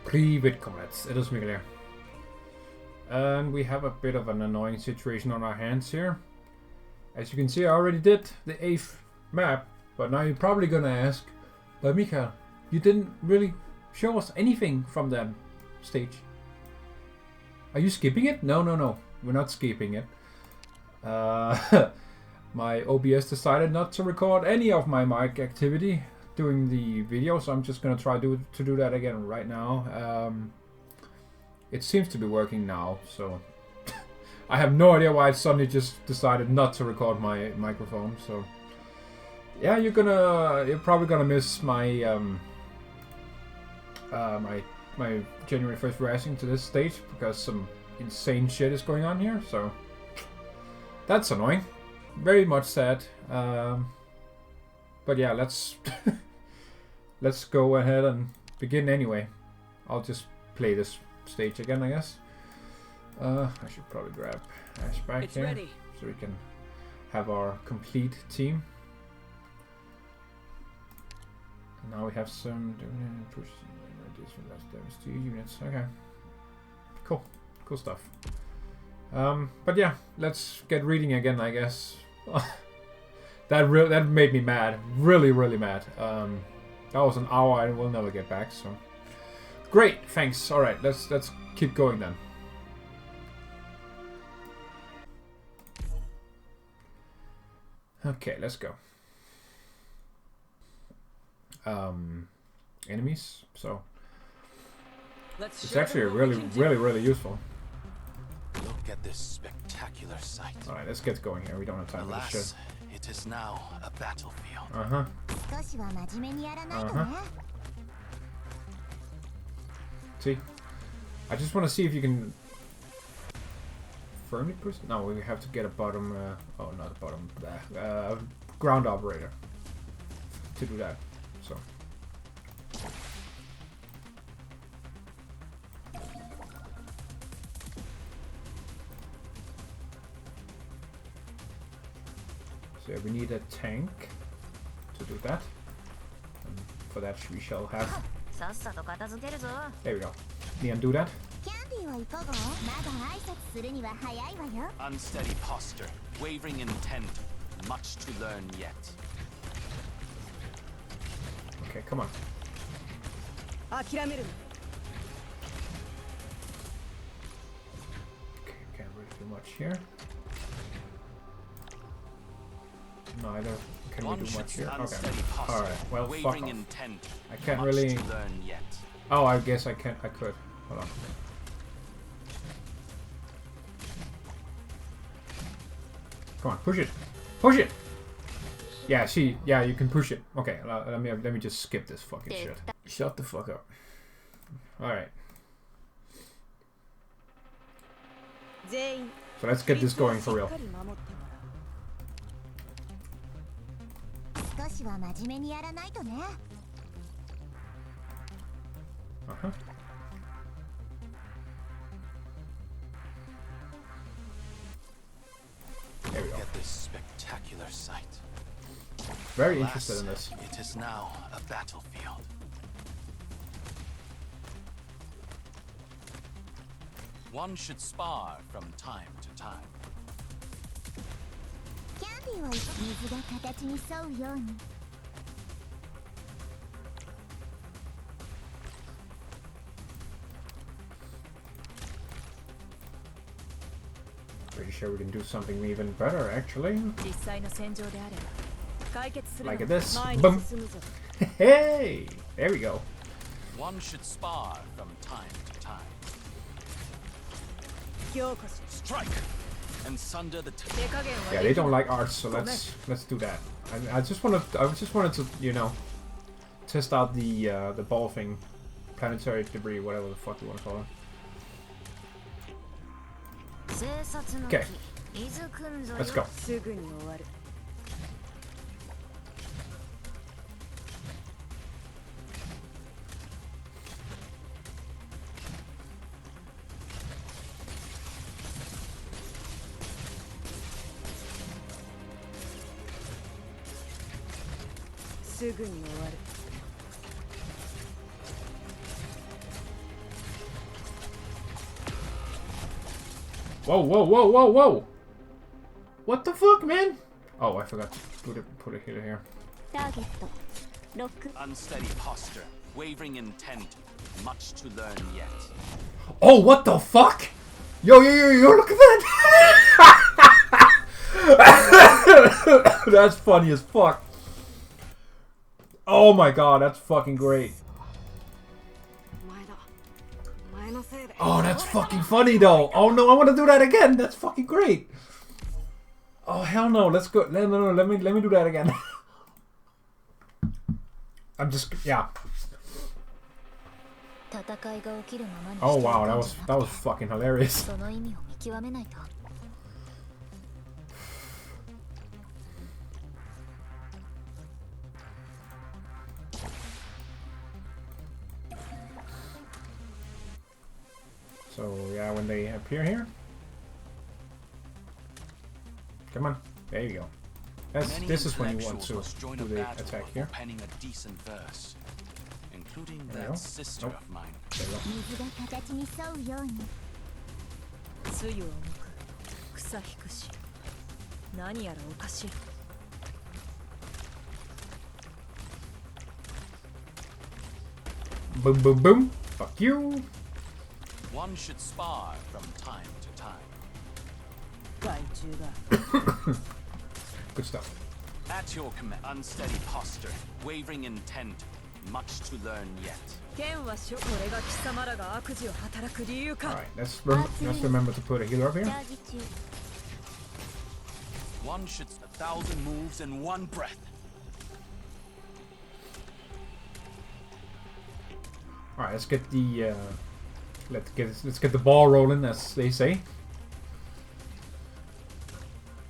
Privet comrades, FrostyMikhail. And we have a bit of an annoying situation on our hands here. As you can see, I already did the 8th map, but now you're probably gonna ask, but Mikhail, you didn't really show us anything from that stage. Are you skipping it? No, we're not skipping it. My OBS decided not to record any of my mic activity during the video, so I'm just gonna try to do that again right now. It seems to be working now, so I have no idea why it suddenly just decided not to record my microphone. So yeah, you're probably gonna miss my my January 1st reaction to this stage because some insane shit is going on here. So that's annoying. Very much sad. But yeah, let's let's go ahead and begin anyway. I'll just play this stage again, I guess. I should probably grab Ash back here so we can have our complete team. And now we have some push from less damage to units. Okay, cool stuff. But yeah, let's get reading again, I guess. That made me mad, really mad. That was an hour I will never get back. So great, thanks. All right, let's keep going then. Okay, let's go. Enemies. So it's actually really useful. Look at this spectacular sight. All right, let's get going here. We don't have time for this shit. It is now a battlefield. See, I just want to see if you can firmly push. No, we have to get a bottom. Oh, not a bottom. Ground operator to do that. So. So we need a tank to do that. And for that we shall have. There we go. Neon, do that. Unsteady posture, wavering intent, much to learn yet. Okay, come on. Okay, can't really do much here. Neither can we do much here. Okay. Alright, well, fuck off. I can't really... Oh, I guess I could. Hold on. Come on, push it! Push it! Yeah, yeah, you can push it. Okay, let me just skip this fucking shit. Shut the fuck up. Alright. So let's get this going for real. There we go. At this spectacular sight. Very interested in this. It is now a battlefield. One should spar from time to time. Pretty sure we can do something even better, actually. Like this. Boom. Hey! There we go. One should spar from time to time. Strike and sunder the yeah, they don't like arts, so let's do that. I just wanted to, you know, test out the ball thing, planetary debris, whatever the fuck you want to call it. Okay, let's go. Whoa, whoa, whoa, whoa, whoa! What the fuck, man? Oh, I forgot to put a healer here. Unsteady posture, wavering intent, much to learn yet. Oh, what the fuck? Yo, look at that! That's funny as fuck. Oh my god, that's fucking great. Oh, that's fucking funny though. Oh no, I want to do that again. That's fucking great. Oh hell no, let's go. No, let me do that again. I'm just, yeah. Oh wow, that was fucking hilarious. So yeah, when they appear here, come on, there you go. This is when you want to do the attack here. Penning a decent verse, including There you that go. sister Nope. of mine. There you go. Boom, boom, boom. Fuck you. One should spar from time to time. Good stuff. At your command, unsteady posture, wavering intent, much to learn yet. Alright, let's remember to put a healer up here. One should 1,000 moves in one breath. Alright, let's get the let's get the ball rolling, as they say.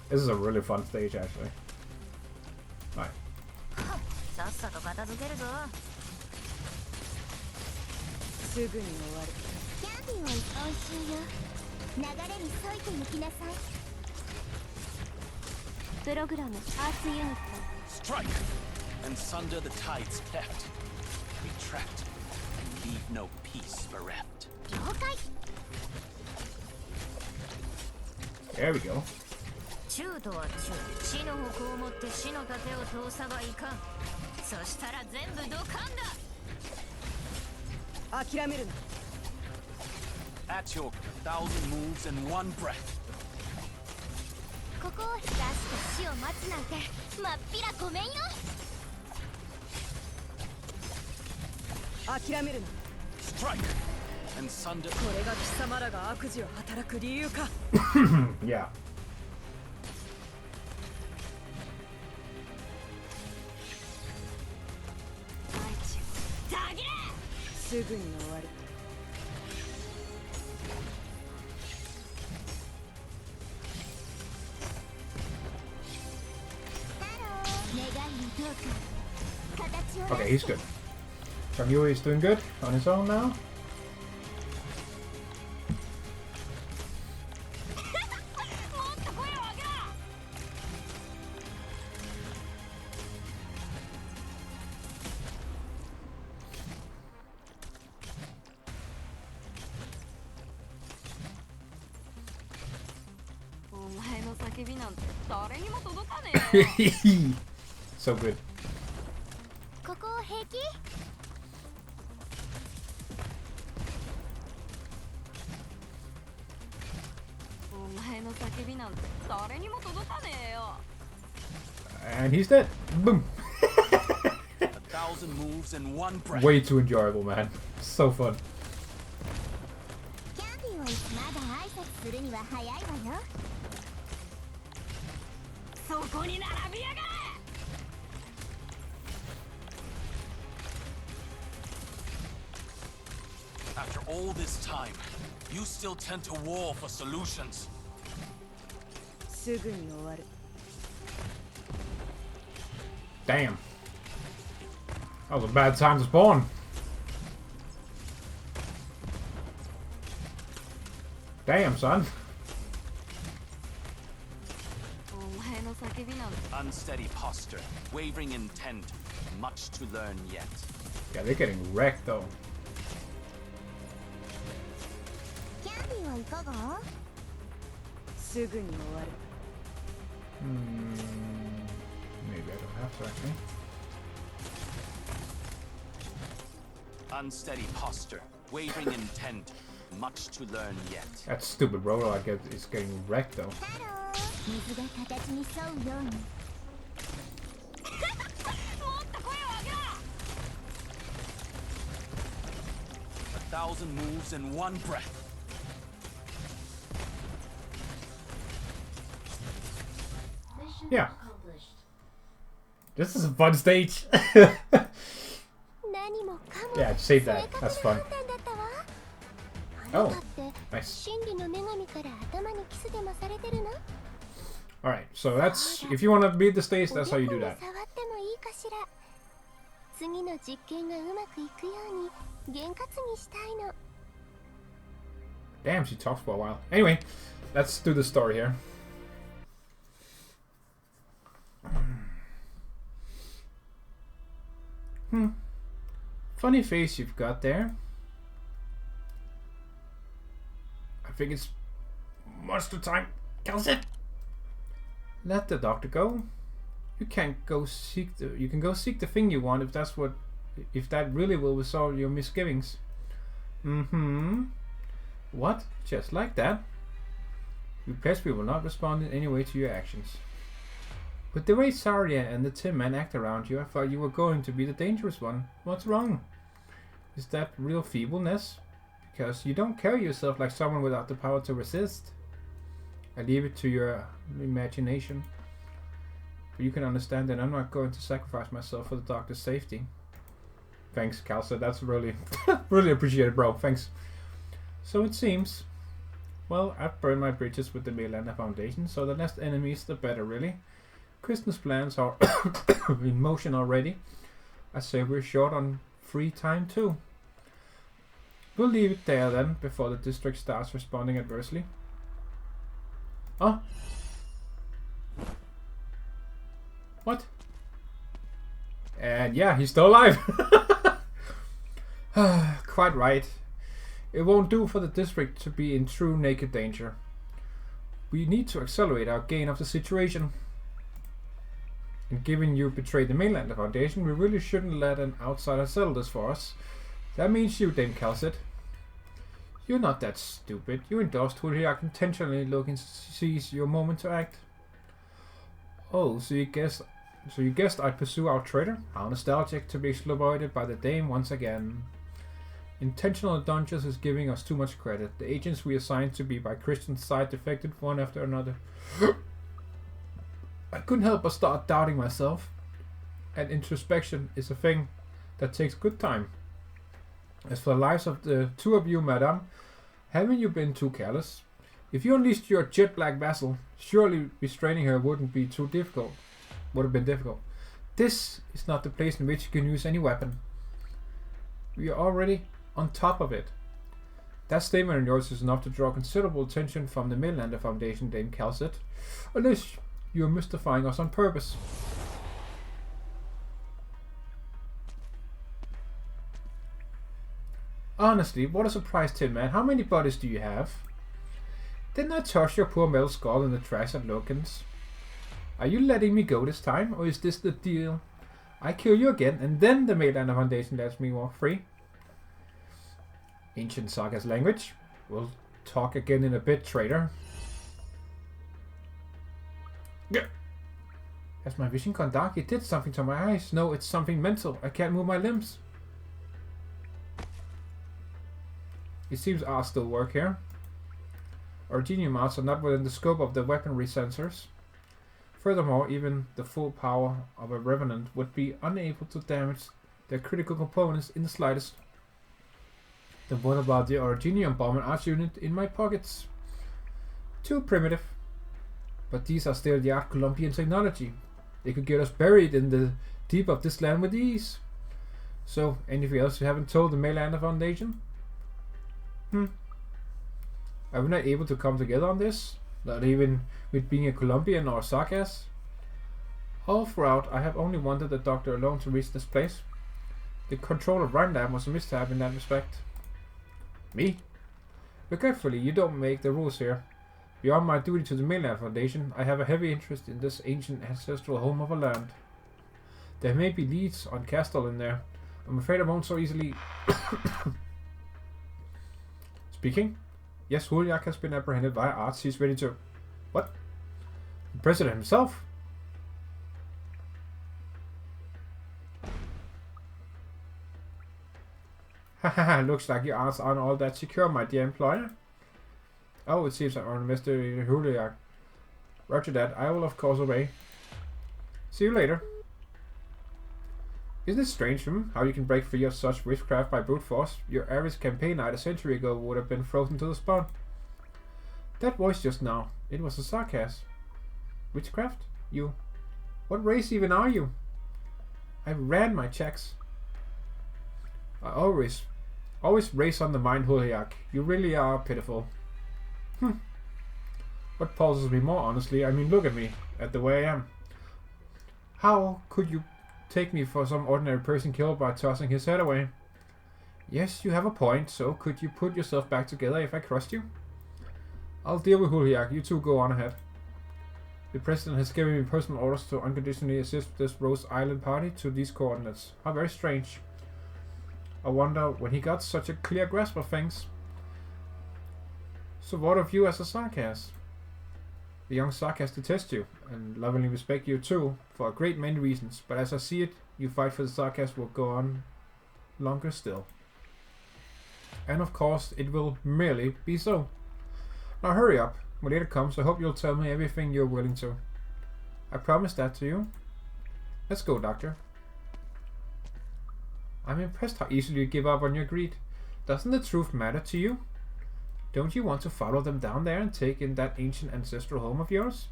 This is a really fun stage, actually. Alright. Strike and sunder the tides cleft. Retract and leave no peace bereft. There we go. At your 1,000 moves in one breath. Strike and sunder. Yeah. Okay, he's good. Changyui is doing good on his own now. So good. And he's dead. Boom. 1,000 moves in one breath. Way too enjoyable, man. So fun. After all this time, you still tend to war for solutions. Damn. That was a bad time to spawn. Damn, son. Unsteady posture, wavering intent, much to learn yet. Yeah, they're getting wrecked though. Maybe I don't have to actually. Unsteady posture, wavering intent, much to learn yet. That's stupid, bro. Like it's getting wrecked though. A thousand moves in one breath. Yeah. This is a fun stage. Yeah, save that. That's fun. Oh, nice. Alright, so that's... If you want to beat the stage, that's how you do that. Damn, she talks for a while. Anyway, let's do the story here. Funny face you've got there. I think it's monster time. Kal'tsit! Let the doctor go. You can go seek the thing you want if that really will resolve your misgivings. What? Just like that? You pledge we will not respond in any way to your actions. With the way Zarya and the Tin Man act around you, I thought you were going to be the dangerous one. What's wrong? Is that real feebleness? Because you don't carry yourself like someone without the power to resist. I leave it to your imagination. But you can understand that I'm not going to sacrifice myself for the doctor's safety. Thanks, Kal'tsit. That's really, really appreciated, bro. Thanks. So it seems. Well, I've burned my bridges with the Melander Foundation, so the less enemies, the better, really. Kristen's plans are in motion already. I say we're short on free time too. We'll leave it there then, before the district starts responding adversely. Oh? What? And yeah, he's still alive! Quite right. It won't do for the district to be in true naked danger. We need to accelerate our gain of the situation. And given you betrayed the Mainlander Foundation, we really shouldn't let an outsider settle this for us. That means you, Dame Kal'tsit. You're not that stupid. You endorsed Hulyak intentionally looking to seize your moment to act. Oh, so you guessed I'd pursue our traitor? How nostalgic to be exploited by the Dame once again. Intentional dungeons is giving us too much credit. The agents we assigned to be by Christian's side defected one after another. I couldn't help but start doubting myself. And introspection is a thing that takes good time. As for the lives of the two of you, madame, haven't you been too careless? If you unleashed your jet black vassal, surely restraining her would have been difficult. This is not the place in which you can use any weapon. We are already on top of it. That statement of yours is enough to draw considerable attention from the Mainlander Foundation, Dame Kal'tsit. Unless you're mystifying us on purpose. Honestly, what a surprise, Tin Man. How many bodies do you have? Didn't I toss your poor metal skull in the trash at Loken's? Are you letting me go this time, or is this the deal? I kill you again, and then the Mainlander Foundation lets me walk free. Ancient Saga's language. We'll talk again in a bit, traitor. Has my vision gone dark? It did something to my eyes. No, it's something mental. I can't move my limbs. It seems ours still work here. Our genius mounts are not within the scope of the weaponry sensors. Furthermore, even the full power of a Revenant would be unable to damage their critical components in the slightest. Then what about the Originium bomb and arch unit in my pockets? Too primitive. But these are state-of-the-art Colombian technology. They could get us buried in the deep of this land with ease. So, anything else you haven't told the Mainlander Foundation? Are we not able to come together on this? Not even with being a Colombian or Sargas? All throughout, I have only wanted the doctor alone to reach this place. The control of Rindam was a mishap in that respect. Me? Regretfully, you don't make the rules here. Beyond my duty to the Mainland Foundation, I have a heavy interest in this ancient ancestral home of a land. There may be leads on Castle in there. I'm afraid I won't so easily... Speaking? Yes, Hulyak has been apprehended via arts. He's ready to... What? The president himself? Haha, looks like your arts aren't all that secure, my dear employer. Oh, it seems I'm on Mr. Hulyak. Roger that. I will of course obey. See you later. Isn't it strange, how you can break free of such witchcraft by brute force? Your average campaign knight a century ago would have been frozen to the spot. That voice just now, it was a sarcasm. Witchcraft? You? What race even are you? I ran my checks. I always race on the mind, Hulyak. You really are pitiful. What puzzles me more, honestly, I mean, look at me, at the way I am. How could you take me for some ordinary person killed by tossing his head away? Yes, you have a point, so could you put yourself back together if I crossed you? I'll deal with Hulyak, you two go on ahead. The president has given me personal orders to unconditionally assist this Rose Island party to these coordinates. How very strange. I wonder when he got such a clear grasp of things. So what of you as a sarcast? The young sarcast detest you, and lovingly respect you too, for a great many reasons, but as I see it, you fight for the sarcast will go on longer still. And of course, it will merely be so. Now hurry up, when later comes, I hope you'll tell me everything you're willing to. I promise that to you. Let's go, Doctor. I'm impressed how easily you give up on your greed. Doesn't the truth matter to you? Don't you want to follow them down there and take in that ancient ancestral home of yours?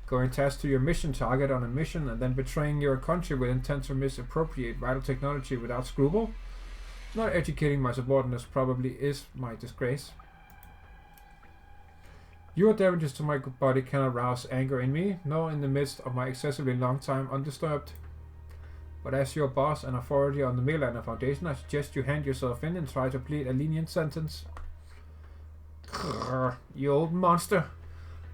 Going tasked to your mission target on a mission and then betraying your country with intent to misappropriate vital technology without scruple? Not educating my subordinates probably is my disgrace. Your damages to my body cannot rouse anger in me, nor in the midst of my excessively long time undisturbed. But as your boss and authority on the Mainland Foundation, I suggest you hand yourself in and try to plead a lenient sentence. Grrr, you old monster.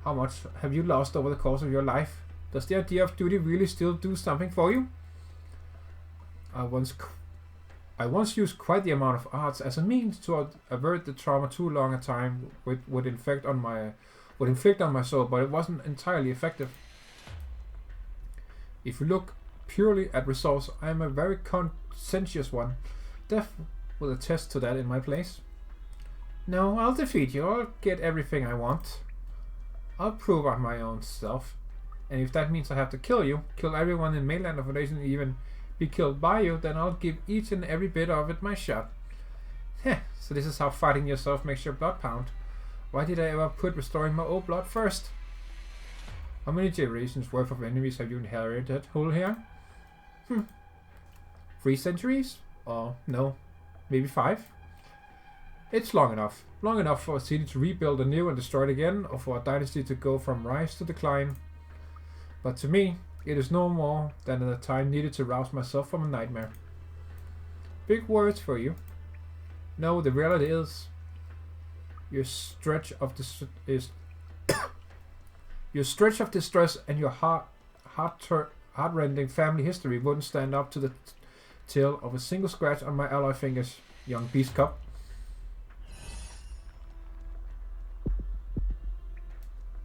How much have you lost over the course of your life? Does the idea of duty really still do something for you? I once used quite the amount of arts as a means to avert the trauma too long a time would inflict on my soul, but it wasn't entirely effective. If you look purely at results, I am a very conscientious one. Death will attest to that in my place. No, I'll defeat you. I'll get everything I want. I'll prove on my own self. And if that means I have to kill you, kill everyone in Mainland Foundation, even be killed by you, then I'll give each and every bit of it my shot. Heh, so this is how fighting yourself makes your blood pound. Why did I ever put restoring my old blood first? How many generations worth of enemies have you inherited, Hulyak? 3 centuries? Or no, maybe 5? It's long enough. Long enough for a city to rebuild anew and destroy it again, or for a dynasty to go from rise to decline. But to me, it is no more than the time needed to rouse myself from a nightmare. Big words for you. No, the reality is, your stretch of distress and your heart-rending family history wouldn't stand up to the tale of a single scratch on my alloy fingers, young beast cub.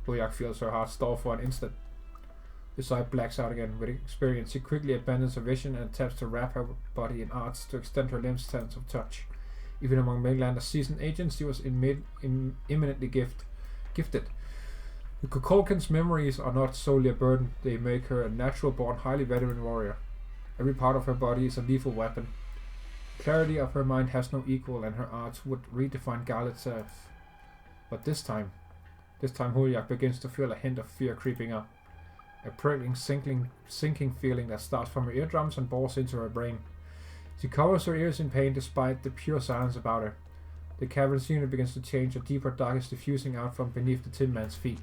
Hulyak feels her heart stall for an instant. The sight blacks out again. With experience, she quickly abandons her vision and attempts to wrap her body in arts to extend her limbs' sense of touch. Even among Mainlander's seasoned agents, she was imminently gifted. The Kukulkan's memories are not solely a burden. They make her a natural-born, highly veteran warrior. Every part of her body is a lethal weapon. Clarity of her mind has no equal, and her arts would redefine Kal'tsit. But this time Hulyak begins to feel a hint of fear creeping up. A prickling, sinking feeling that starts from her eardrums and bores into her brain. She covers her ears in pain despite the pure silence about her. The cavern scenery begins to change, a deeper dark is diffusing out from beneath the Tin Man's feet.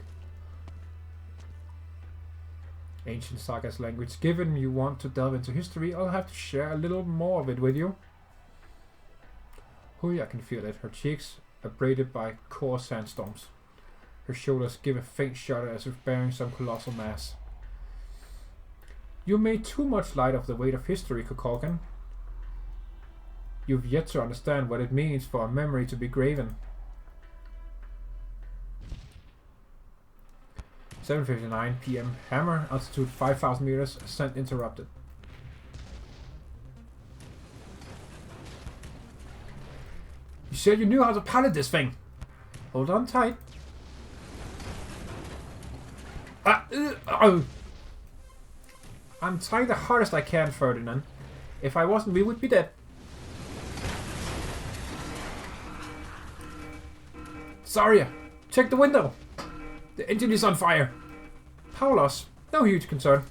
Ancient Sagas language. Given you want to delve into history, I'll have to share a little more of it with you. Hulyak can feel it, her cheeks abraded by coarse sandstorms. Her shoulders give a faint shudder as if bearing some colossal mass. You made too much light of the weight of history, Kukulkan. You've yet to understand what it means for a memory to be graven. 7:59 p.m. Hammer, altitude 5,000 meters, ascent interrupted. You said you knew how to pilot this thing. Hold on tight. I'm trying the hardest I can, Ferdinand. If I wasn't, we would be dead. Zarya, check the window. The engine is on fire. Power loss, no huge concern.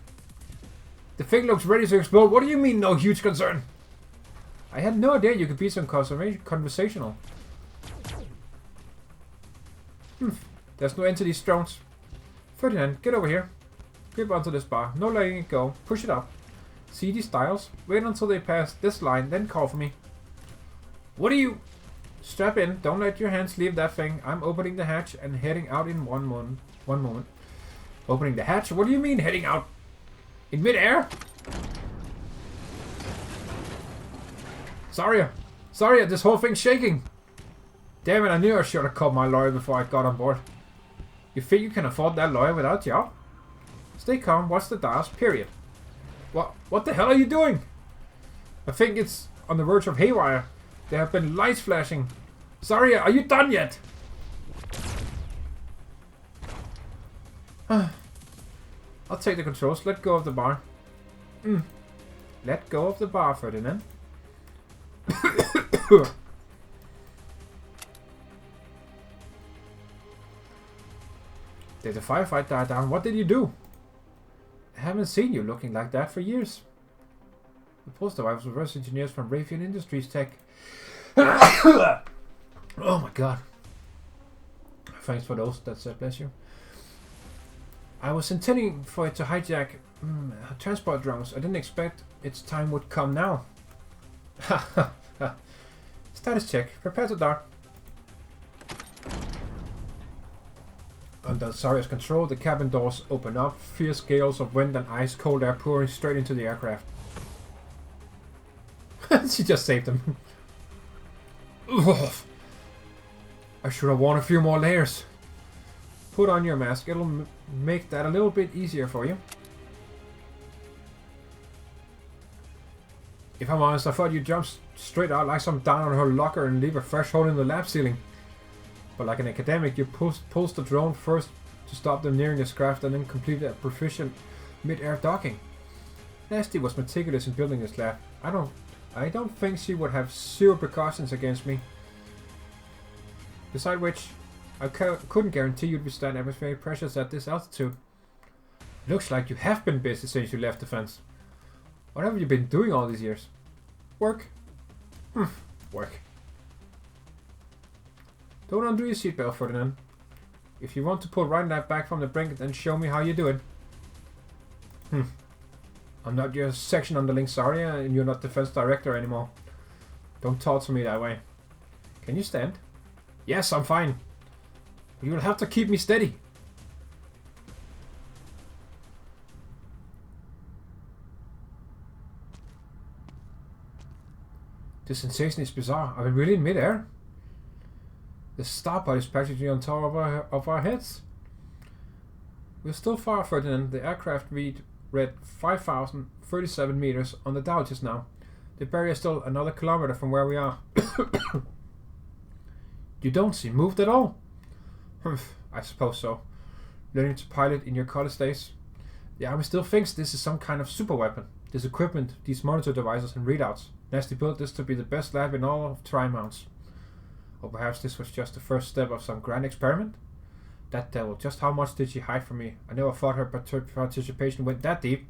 The thing looks ready to explode. What do you mean, no huge concern? I had no idea you could be so conversational. There's no end to these drones. Ferdinand, get over here. Grip onto this bar. No letting it go. Push it up. See these dials? Wait until they pass this line, then call for me. What are you... Strap in. Don't let your hands leave that thing. I'm opening the hatch and heading out in one moment. Opening the hatch? What do you mean heading out? In midair? Zarya, this whole thing's shaking. Damn it, I knew I should have called my lawyer before I got on board. You think you can afford that lawyer without a job? Stay calm, watch the dials, period. What the hell are you doing? I think it's on the verge of haywire. There have been lights flashing. Zarya, are you done yet? I'll take the controls. Let go of the bar. Let go of the bar, Ferdinand. Did the firefight die down? What did you do? I haven't seen you looking like that for years. The post arrivals reverse engineers from Raytheon Industries Tech. Oh my god. Thanks for those, that's bless you. I was intending for it to hijack transport drones. I didn't expect its time would come now. Status check. Prepare to dart. Under Zarya's control, the cabin doors open up. Fierce gales of wind and ice cold air pouring straight into the aircraft. She just saved him. I should have worn a few more layers. Put on your mask. It'll make that a little bit easier for you. If I'm honest, I thought you'd jump straight out like some down on her locker and leave a fresh hole in the lab ceiling. But like an academic, you pulsed the drone first to stop them nearing the craft and then completed a proficient mid-air docking. Nasty was meticulous in building this lab. I don't think she would have zero precautions against me. Besides which, I couldn't guarantee you'd withstand atmospheric pressures at this altitude. Looks like you have been busy since you left defense. What have you been doing all these years? Work. Work. Don't undo your seatbelt, Ferdinand. If you want to pull right that back from the brink, then show me how you do it. I'm not your section underling, Zarya, and you're not defense director anymore. Don't talk to me that way. Can you stand? Yes, I'm fine. But you'll have to keep me steady. This sensation is bizarre. Are we really in midair? The starpod is practically on top of our heads. We're still far, Ferdinand. The aircraft read 5,037 meters on the dial just now. The barrier is still another kilometer from where we are. You don't seem moved at all. I suppose so. Learning to pilot in your college days. The army still thinks this is some kind of super weapon. This equipment, these monitor devices and readouts. Nasty built this to be the best lab in all of Tri-Mounts. Or perhaps this was just the first step of some grand experiment? That devil, just how much did she hide from me? I never thought her participation went that deep.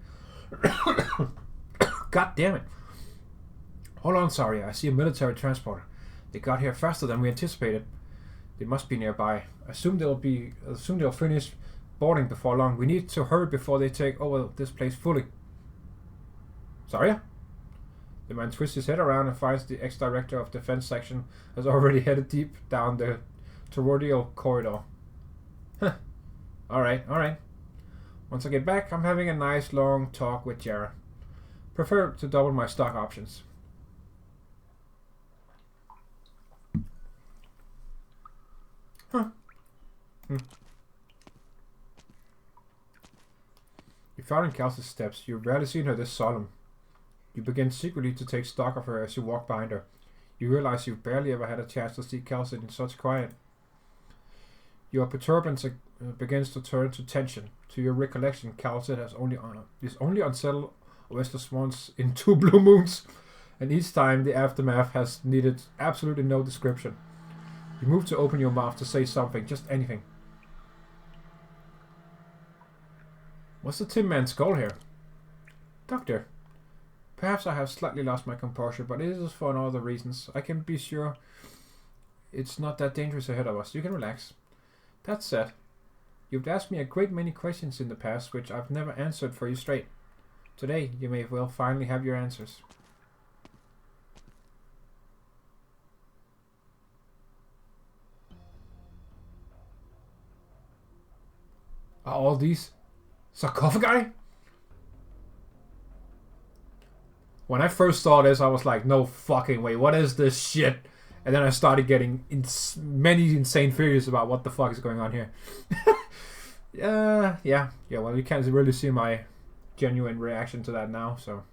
God damn it. Hold on, Zarya, I see a military transporter. They got here faster than we anticipated. They must be nearby. I assume they'll finish boarding before long. We need to hurry before they take over this place fully. Zarya? The man twists his head around and finds the ex-director of defense section has already headed deep down the toroidal corridor. Alright, alright. Once I get back, I'm having a nice long talk with Jara. Prefer to double my stock options. Huh. You found in Kal'tsit's steps. You've rarely seen her this solemn. You begin secretly to take stock of her as you walk behind her. You realize you've barely ever had a chance to see Kal'tsit in such quiet. Your perturbance begins to turn to tension. To your recollection, Kal'tsit is only unsettled restless once in 2 blue moons, and each time the aftermath has needed absolutely no description. You move to open your mouth to say something, just anything. What's the Tin Man's goal here? Doctor, perhaps I have slightly lost my composure, but it is for other reasons. I can be sure it's not that dangerous ahead of us. You can relax. That said, you've asked me a great many questions in the past which I've never answered for you straight. Today, you may well finally have your answers. Are all these sarcophagi? When I first saw this, I was like, no fucking way, what is this shit? And then I started getting many insane theories about what the fuck is going on here. Yeah, well, you can't really see my genuine reaction to that now, so.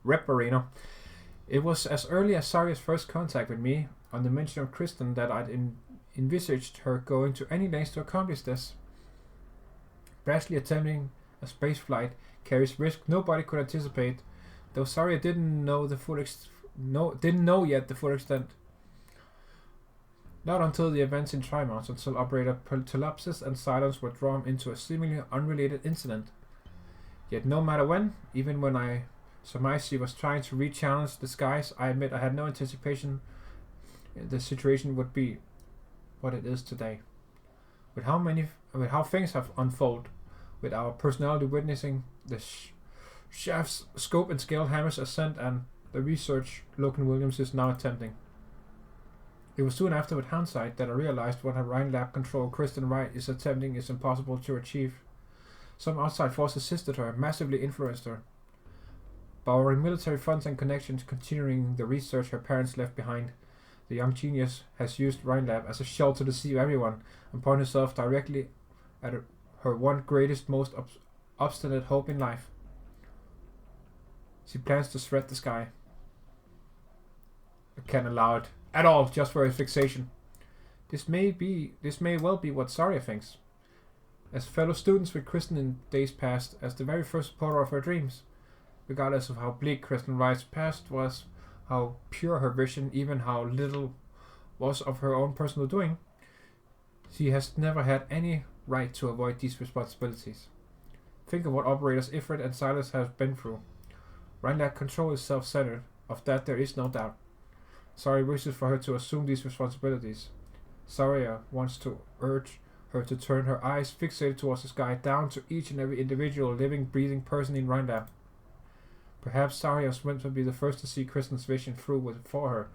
Rep Marino. It was as early as Saria's first contact with me, on the mention of Kristen, that I'd envisaged her going to any lengths to accomplish this. Rashly attempting a space flight carries risk nobody could anticipate, though Saria didn't know yet the full extent. Not until the events in Trimount, until Operator Kal'tsit and Silence were drawn into a seemingly unrelated incident. Yet no matter when, even when I surmised she was trying to re-challenge the skies, I admit I had no anticipation the situation would be what it is today. With how things have unfolded, with our personality witnessing the shaft's scope and scale hammer's ascent and the research Logan Williams is now attempting. It was soon after, with hindsight, that I realized what her Rhine Lab control Kristen Wright is attempting is impossible to achieve. Some outside force assisted her, massively influenced her, borrowing military funds and connections, continuing the research her parents left behind. The young genius has used Rhine Lab as a shell to deceive everyone and point herself directly at her one greatest, most obstinate hope in life. She plans to shred the sky. I can't allow it at all, just for a fixation. This may well be what Saria thinks. As fellow students with Kristen in days past, as the very first supporter of her dreams, regardless of how bleak Kristen Wright's past was, how pure her vision, even how little was of her own personal doing, she has never had any right to avoid these responsibilities. Think of what Operators Ifrit and Silas have been through. Rheinland control is self-centered, of that there is no doubt. Saria wishes for her to assume these responsibilities. Saria wants to urge her to turn her eyes fixated towards the sky down to each and every individual living, breathing person in Rheinland. Perhaps Saria was meant to be the first to see Kristen's vision through for her,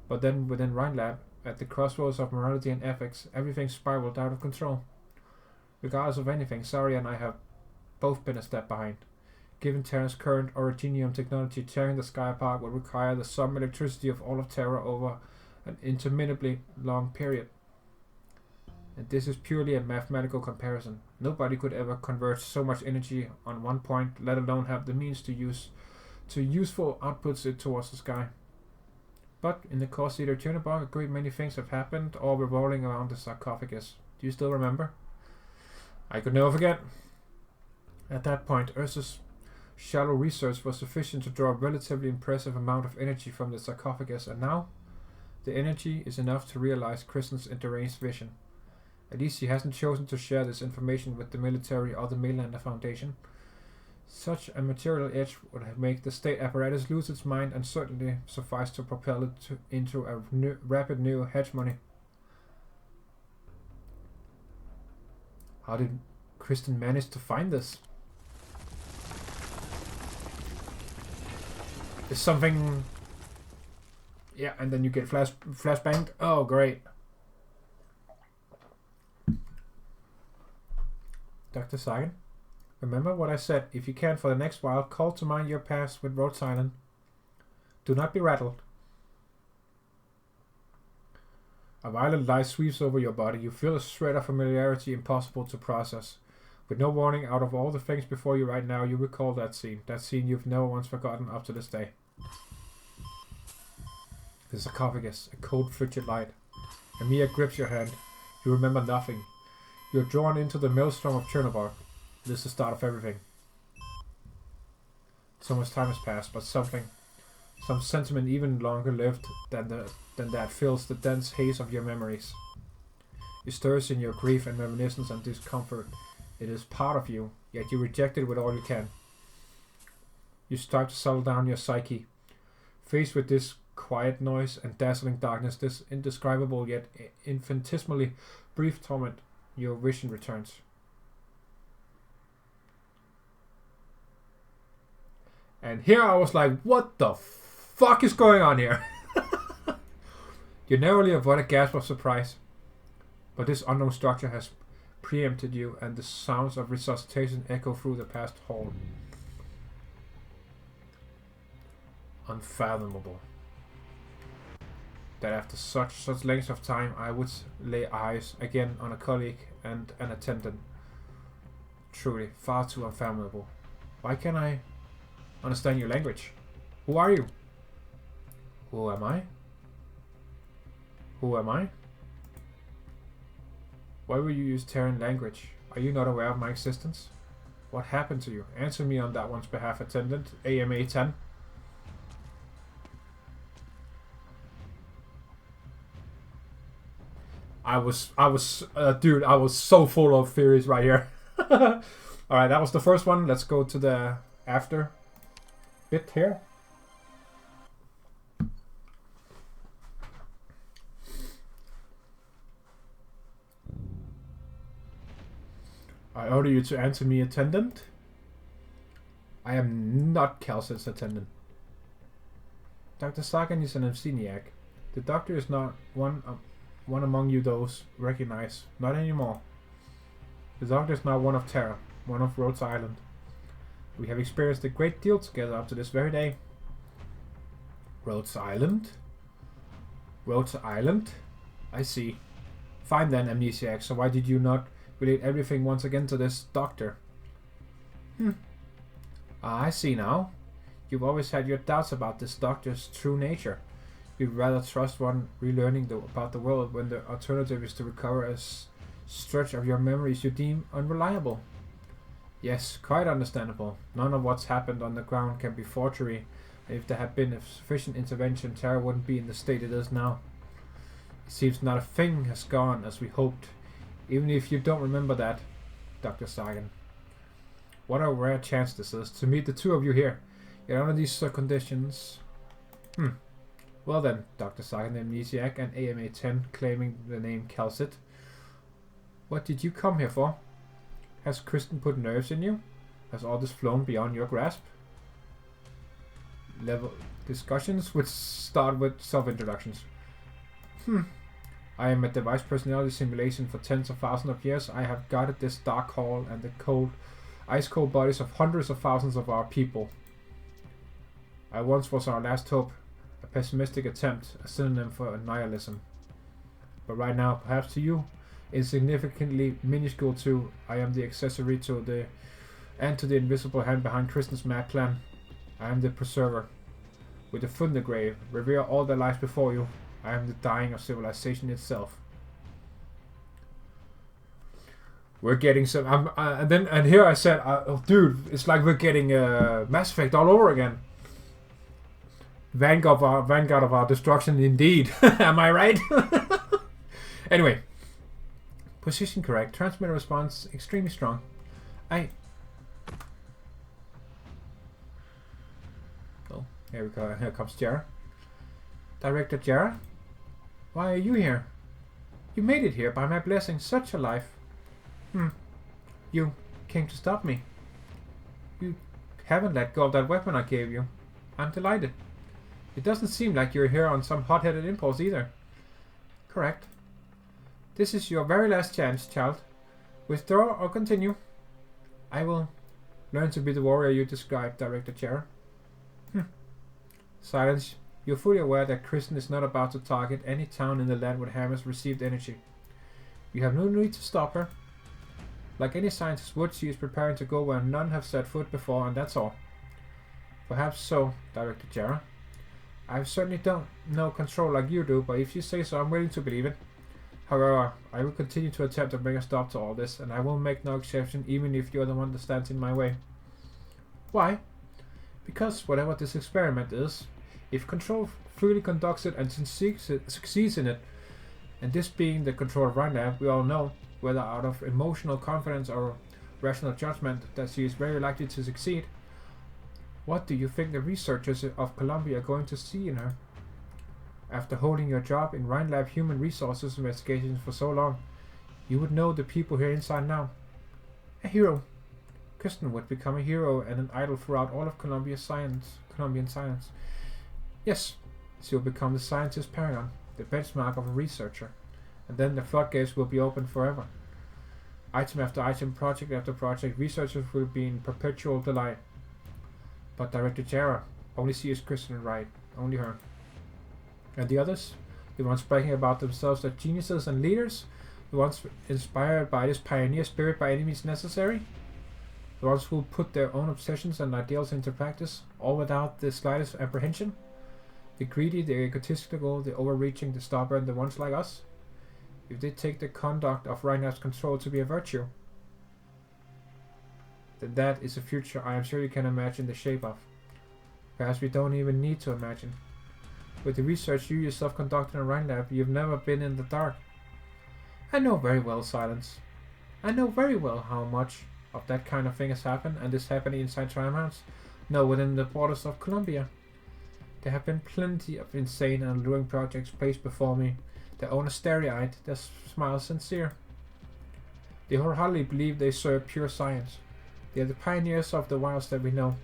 but then within Rheinland, at the crossroads of morality and ethics, everything spiraled out of control. Regardless of anything, Saria and I have both been a step behind. Given Terra's current originium technology, tearing the sky apart would require the sum electricity of all of Terra over an interminably long period. And this is purely a mathematical comparison. Nobody could ever convert so much energy on one point, let alone have the means to useful outputs it towards the sky. But in the course of the Turnabog, a great many things have happened, all revolving around the sarcophagus. Do you still remember? I could never forget. At that point, Ursa's shallow research was sufficient to draw a relatively impressive amount of energy from the sarcophagus, and now the energy is enough to realize Kristen's deranged vision. At least she hasn't chosen to share this information with the military or the Mainlander Foundation. Such a material edge would make the state apparatus lose its mind and certainly suffice to propel it into a rapid new hegemony. How did Kristen manage to find this? Is something... Yeah, and then you get flashbanged. Oh, great. Dr. Sagan, remember what I said. If you can for the next while, call to mind your past with Rhodes Island. Do not be rattled. A violent light sweeps over your body. You feel a shred of familiarity impossible to process. With no warning, out of all the things before you right now, you recall that scene. That scene you've never once forgotten up to this day. The sarcophagus, a cold, frigid light. Amir grips your hand. You remember nothing. You're drawn into the maelstrom of Chernobyl. This is the start of everything. So much time has passed, but some sentiment even longer lived than that fills the dense haze of your memories. It stirs in your grief and reminiscence and discomfort. It is part of you, yet you reject it with all you can. You strive to settle down your psyche. Faced with this quiet noise and dazzling darkness, this indescribable yet infinitesimally brief torment, your vision returns. And here I was like, what the fuck is going on here? You narrowly avoid a gasp of surprise. But this unknown structure has preempted you, and the sounds of resuscitation echo through the past hall. Unfathomable. That after such length of time I would lay eyes again on a colleague and an attendant. Truly, far too unfathomable. Why can't I understand your language? Who are you? Who am I? Who am I? Why will you use Terran language? Are you not aware of my existence? What happened to you? Answer me on that one's behalf, attendant. AMA 10. Dude, I was so full of theories right here. Alright, that was the first one. Let's go to the after bit here. I order you to answer me, attendant. I am not Kal'tsit's attendant. Dr. Sagan is an amnesiac. The doctor is not one among you those recognize. Not anymore. The doctor is now one of Terra, one of Rhodes Island. We have experienced a great deal together up to this very day. Rhodes Island? Rhodes Island? I see. Fine then, amnesiac. So why did you not relate everything once again to this doctor? I see now. You've always had your doubts about this doctor's true nature. You'd rather trust one relearning about the world when the alternative is to recover a stretch of your memories you deem unreliable. Yes, quite understandable. None of what's happened on the ground can be forgery. If there had been a sufficient intervention, Terra wouldn't be in the state it is now. It seems not a thing has gone as we hoped. Even if you don't remember that, Dr. Sagan. What a rare chance this is, to meet the two of you here. Yet under these conditions... Well then, Dr. Sagan, the amnesiac, and AMA 10 claiming the name Kal'tsit. What did you come here for? Has Kristen put nerves in you? Has all this flown beyond your grasp? Level discussions which start with self-introductions. I am a device personality simulation for tens of thousands of years. I have guarded this dark hall and the ice-cold bodies of hundreds of thousands of our people. I once was our last hope, a pessimistic attempt, a synonym for nihilism. But right now, perhaps to you, insignificantly minuscule too, I am the accessory to the invisible hand behind Kristen's mad plan. I am the preserver. With the foot in the grave, revere all that lies before you. I am the dying of civilization itself. We're getting some... and here I said, oh, dude, it's like we're getting Mass Effect all over again. Vanguard of our destruction, indeed. Am I right? Anyway, position correct. Transmitter response extremely strong. Oh, here we go. Here comes Jara. Director Jara, why are you here? You made it here by my blessing. Such a life. You came to stop me. You haven't let go of that weapon I gave you. I'm delighted. It doesn't seem like you're here on some hot-headed impulse either. Correct. This is your very last chance, child. Withdraw or continue. I will learn to be the warrior you described, Director Jara. Silence. You're fully aware that Kristen is not about to target any town in the land with hammers received energy. You have no need to stop her. Like any scientist would, she is preparing to go where none have set foot before, and that's all. Perhaps so, Director Jara. I certainly don't know control like you do, but if you say so, I'm willing to believe it. However, I will continue to attempt to bring a stop to all this, and I will make no exception even if you're the one that stands in my way. Why? Because whatever this experiment is, if Control freely conducts it and succeeds in it, and this being the Control of Rhinelab, we all know, whether out of emotional confidence or rational judgment, that she is very likely to succeed. What do you think the researchers of Columbia are going to see in her? After holding your job in Rhinelab Human Resources Investigations for so long, you would know the people here inside now. A hero. Kristen would become a hero and an idol throughout all of Columbian science. Yes, she will become the scientist paragon, the benchmark of a researcher, and then the floodgates will be open forever. Item after item, project after project, researchers will be in perpetual delight. But Director Jara only sees Kristen right, only her. And the others? The ones bragging about themselves as geniuses and leaders? The ones inspired by this pioneer spirit by any means necessary? The ones who put their own obsessions and ideals into practice, all without the slightest apprehension? The greedy, the egotistical, the overreaching, the stubborn, the ones like us? If they take the conduct of Reinhardt's control to be a virtue, then that is a future I am sure you can imagine the shape of. Perhaps we don't even need to imagine. With the research you yourself conducted in Rhinelab, you've never been in the dark. I know very well, Silence. I know very well how much of that kind of thing has happened, and is happening inside Triumphs. No, within the borders of Columbia. There have been plenty of insane and alluring projects placed before me. Their owner starry-eyed, their smiles sincere. They wholeheartedly believe they serve pure science. They are the pioneers of the wilds that we know.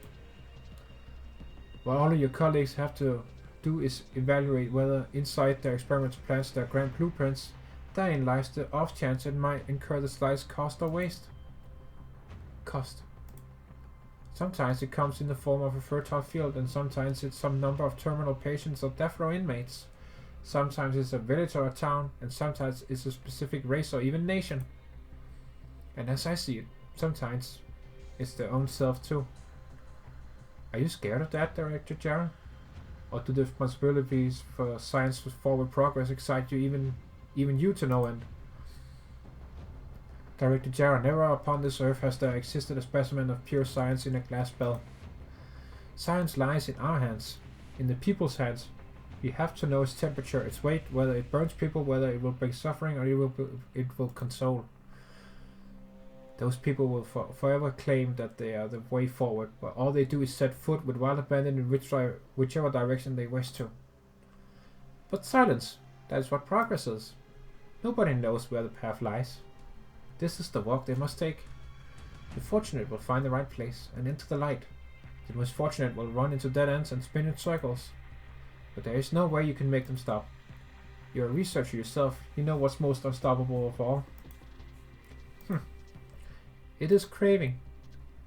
What all of your colleagues have to do is evaluate whether inside their experimental plans, their grand blueprints, therein lies the off chance it might incur the slightest cost or waste. Cost. Sometimes it comes in the form of a fertile field, and sometimes it's some number of terminal patients or death row inmates. Sometimes it's a village or a town, and sometimes it's a specific race or even nation. And as I see it, sometimes it's their own self too. Are you scared of that, Director Jara? Or do the responsibilities for science forward progress excite you, even you to no end? Director Jara, never upon this earth has there existed a specimen of pure science in a glass bell. Science lies in our hands, in the people's hands. We have to know its temperature, its weight, whether it burns people, whether it will bring suffering, or it will console. Those people will forever claim that they are the way forward, but all they do is set foot with wild abandon in whichever direction they wish to. But silence, that is what progress is. Nobody knows where the path lies. This is the walk they must take. The fortunate will find the right place and into the light. The misfortunate will run into dead ends and spin in circles. But there is no way you can make them stop. You're a researcher yourself. You know what's most unstoppable of all. It is craving.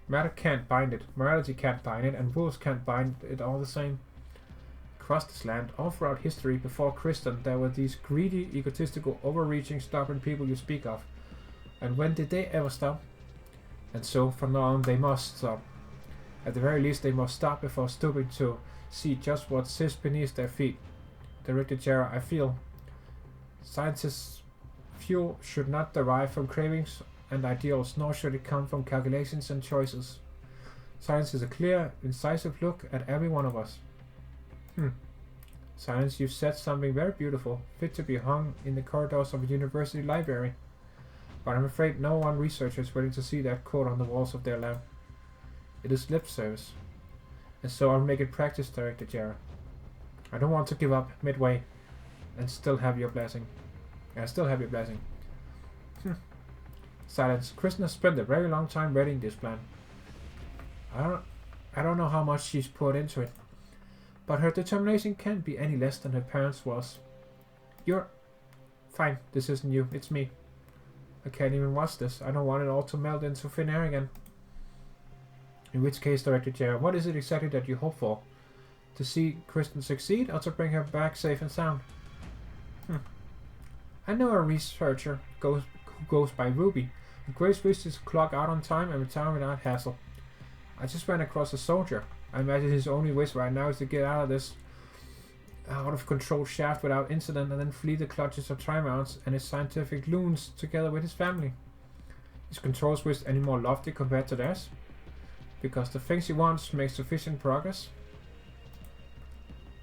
Matter can't bind it, morality can't bind it, and rules can't bind it all the same. Across this land, all throughout history, before Kristen, there were these greedy, egotistical, overreaching, stubborn people you speak of. And when did they ever stop? And so, from now on, they must stop. At the very least, they must stop before stooping to see just what sits beneath their feet. Director Jara, I feel scientists' fuel should not derive from cravings and ideals, nor should it come from calculations and choices. Science is a clear, incisive look at every one of us. Science, you've said something very beautiful, fit to be hung in the corridors of a university library. But I'm afraid no one researcher is willing to see that quote on the walls of their lab. It is lip service. And so I'll make it practice, Director Jara. I don't want to give up midway and still have your blessing. Silence. Kristen has spent a very long time reading this plan. I don't know how much she's put into it, but her determination can't be any less than her parents' was. You're fine. This isn't you. It's me. I can't even watch this. I don't want it all to melt into thin air again. In which case, Director Jara, what is it exactly that you hope for? To see Kristen succeed, or to bring her back safe and sound? I know a researcher who goes by Ruby. A great wish is to clock out on time and return without hassle. I just ran across a soldier. I imagine his only wish right now is to get out of this out-of-control shaft without incident and then flee the clutches of Trimarans and his scientific loons together with his family. His controls wish any more lofty compared to theirs? Because the things he wants make sufficient progress?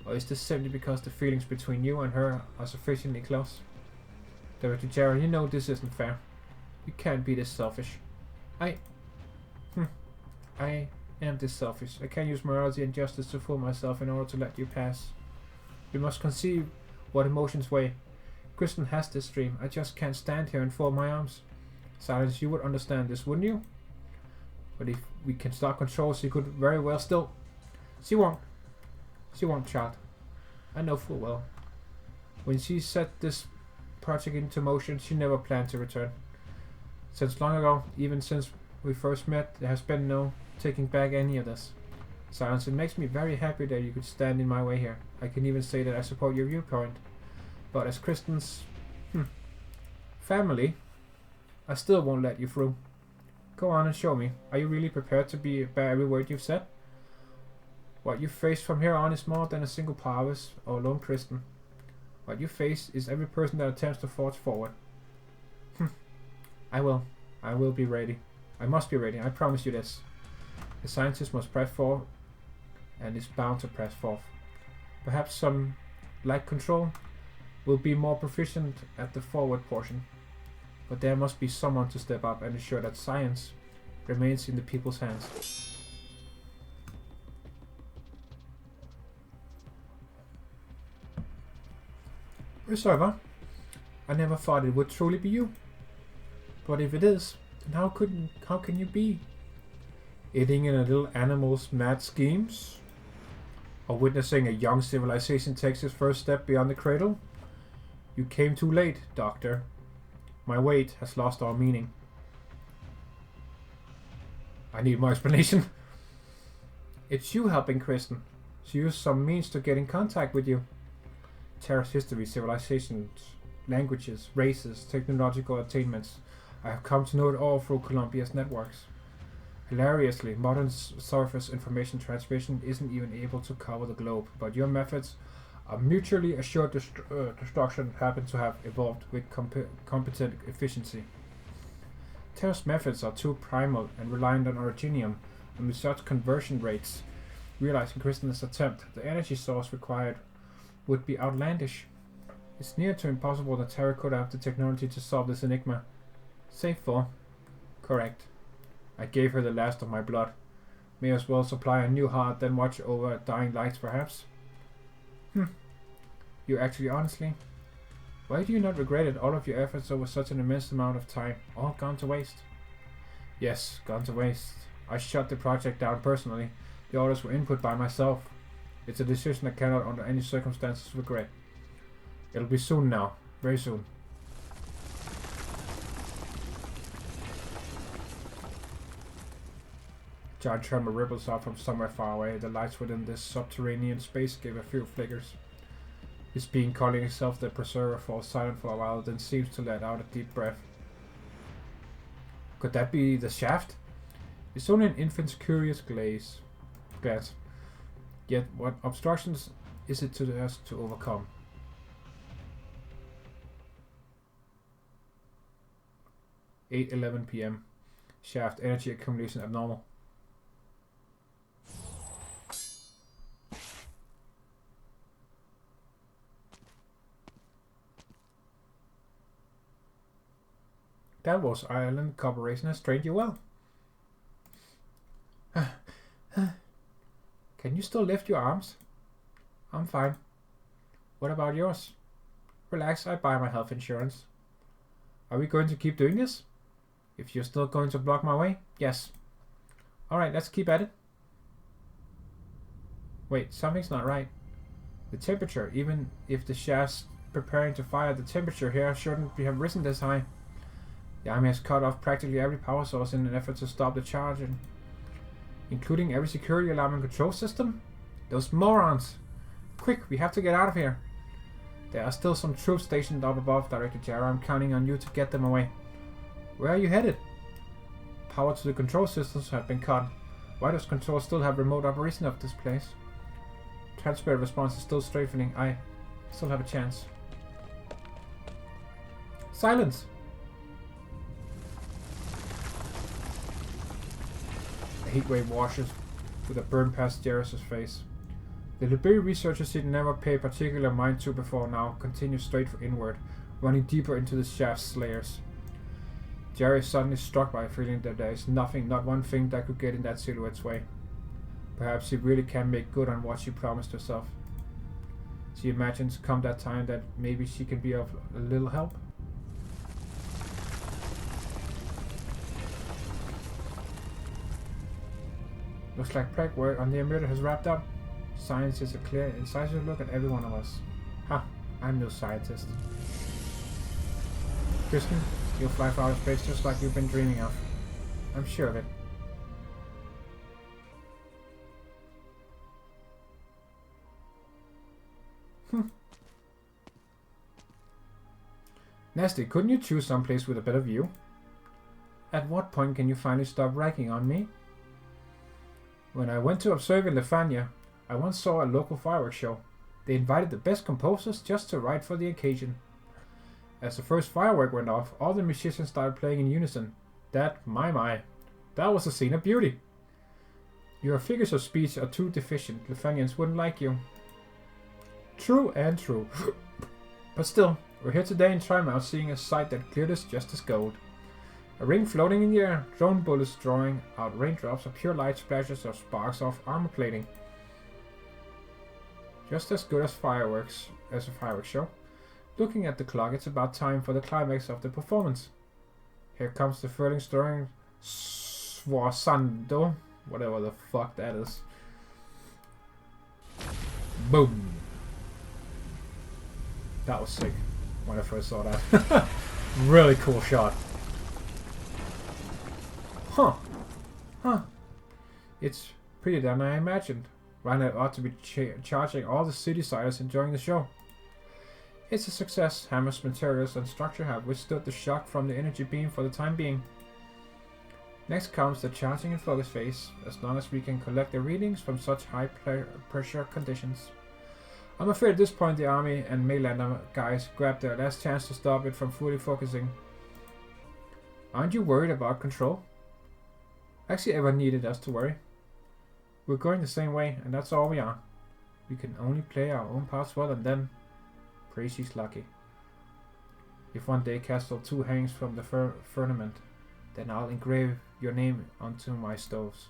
Or is this simply because the feelings between you and her are sufficiently close? Director Jara, you know this isn't fair. You can't be this selfish. I am this selfish. I can't use morality and justice to fool myself in order to let you pass. We must conceive what emotions weigh. Kristen has this dream. I just can't stand here and fold my arms. Silence, you would understand this, wouldn't you? But if we can start control, she could very well still... She won't. She won't, child. I know full well. When she set this project into motion, she never planned to return. Since long ago, even since we first met, there has been no taking back any of this. Silence, it makes me very happy that you could stand in my way here. I can even say that I support your viewpoint. But as Kristen's family, I still won't let you through. Go on and show me. Are you really prepared to bear every word you've said? What you face from here on is more than a single Parvis or lone Kristen. What you face is every person that attempts to forge forward. I will be ready. I must be ready, I promise you this. The scientist must press forward and is bound to press forth. Perhaps some, like control, will be more proficient at the forward portion. But there must be someone to step up and ensure that science remains in the people's hands. Reserver, I never thought it would truly be you. But if it is, then how can you be? Aiding in a little animal's mad schemes? Or witnessing a young civilization take its first step beyond the cradle? You came too late, Doctor. My wait has lost all meaning. I need more explanation. It's you helping Kristen. She used some means to get in contact with you. Terra's history, civilizations, languages, races, technological attainments. I have come to know it all through Columbia's networks. Hilariously, modern surface information transmission isn't even able to cover the globe, but your methods of mutually assured destruction happen to have evolved with competent efficiency. Terra's methods are too primal and reliant on originium, and with such conversion rates, realizing Kristen's attempt, the energy source required would be outlandish. It's near to impossible that Terra could have the technology to solve this enigma. Save for. Correct. I gave her the last of my blood. May as well supply a new heart than watch over dying lights, perhaps? You actually, honestly? Why do you not regret it? All of your efforts over such an immense amount of time, all gone to waste? Yes, gone to waste. I shut the project down personally. The orders were input by myself. It's a decision I cannot under any circumstances regret. It'll be soon now. Very soon. Giant tremor ripples out from somewhere far away. The lights within this subterranean space give a few flickers. His being calling himself the Preserver falls silent for a while, then seems to let out a deep breath. Could that be the shaft? It's only an infant's curious glance. Yet what obstructions is it to us to overcome? 8:11 p.m. Shaft energy accumulation abnormal. That was Ireland Corporation has trained you well. Can you still lift your arms? I'm fine. What about yours? Relax, I buy my health insurance. Are we going to keep doing this? If you're still going to block my way, yes. Alright, let's keep at it. Wait, something's not right. The temperature, even if the shaft's preparing to fire, the temperature here shouldn't have risen this high. The army has cut off practically every power source in an effort to stop the charge, and Including every security alarm and control system? Those morons! Quick, we have to get out of here. There are still some troops stationed up above, Director Jara. I'm counting on you to get them away. Where are you headed? Power to the control systems have been cut. Why does Control still have remote operation of this place? Transfer response is still strafing. I still have a chance. Silence! A heatwave washes with a burn past Jara's face. The Liberi researchers he'd never paid particular mind to before now continue straight for inward, running deeper into the shaft's layers. Jara is suddenly struck by a feeling that there is nothing, not one thing, that could get in that silhouette's way. Perhaps she really can make good on what she promised herself. She imagines come that time that maybe she can be of a little help. Looks like prep work on the emitter has wrapped up. Science is a clear, incisive look at every one of us. Ha! I'm no scientist. Kristen, you'll fly for outer space just like you've been dreaming of. I'm sure of it. Nasty, couldn't you choose someplace with a better view? At what point can you finally stop ragging on me? When I went to observe in Lefania, I once saw a local fireworks show. They invited the best composers just to write for the occasion. As the first firework went off, all the musicians started playing in unison. That was a scene of beauty. Your figures of speech are too deficient. Lefanians wouldn't like you. True and true. But still, we're here today in Trimark seeing a sight that glitters just as gold. A ring floating in the air, drone bullets drawing out raindrops of pure light splashes or sparks off armor plating. Just as good as a fireworks show. Looking at the clock, it's about time for the climax of the performance. Here comes the furling stirring Swarsando, whatever the fuck that is. Boom! That was sick when I first saw that. Really cool shot. Huh. It's prettier than I imagined. Rhino ought to be charging all the city-siders enjoying the show. It's a success. Hammer's materials and structure have withstood the shock from the energy beam for the time being. Next comes the charging and focus phase, as long as we can collect the readings from such high pressure conditions. I'm afraid at this point the army and Maylander guys grabbed their last chance to stop it from fully focusing. Aren't you worried about Control? Actually ever needed us to worry. We're going the same way, and that's all we are. We can only play our own parts well, and then pray she's lucky. If one day Castle 2 hangs from the firmament, then I'll engrave your name onto my stoves.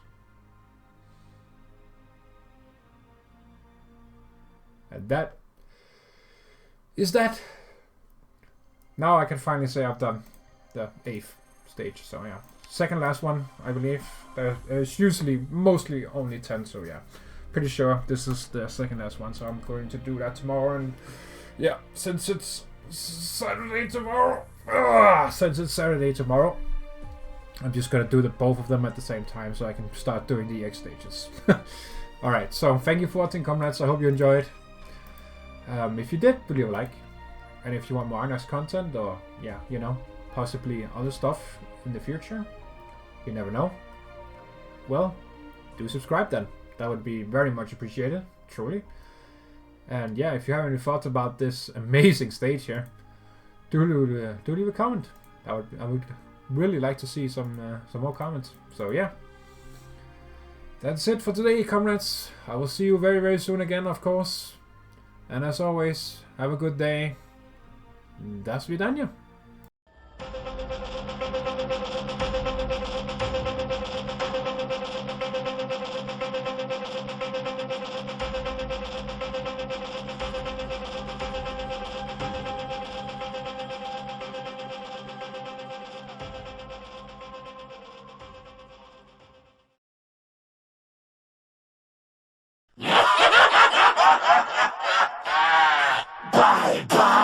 And that is that. Now I can finally say I've done the 8th stage, so yeah. Second last one, I believe. There's usually mostly only 10, so yeah. Pretty sure this is the second last one, so I'm going to do that tomorrow. And yeah, since it's Saturday tomorrow, I'm just gonna do both of them at the same time, so I can start doing the X stages. Alright, so thank you for watching, comrades. I hope you enjoyed. If you did, leave a like. And if you want more Arknights content, or yeah, you know, possibly other stuff in the future, you never know, well, do subscribe then. That would be very much appreciated, truly. And yeah, if you have any thoughts about this amazing stage here, do leave a comment. I would really like to see some more comments. So yeah, that's it for today, comrades. I will see you very, very soon again, of course. And as always, have a good day. До свидания. Bye bye.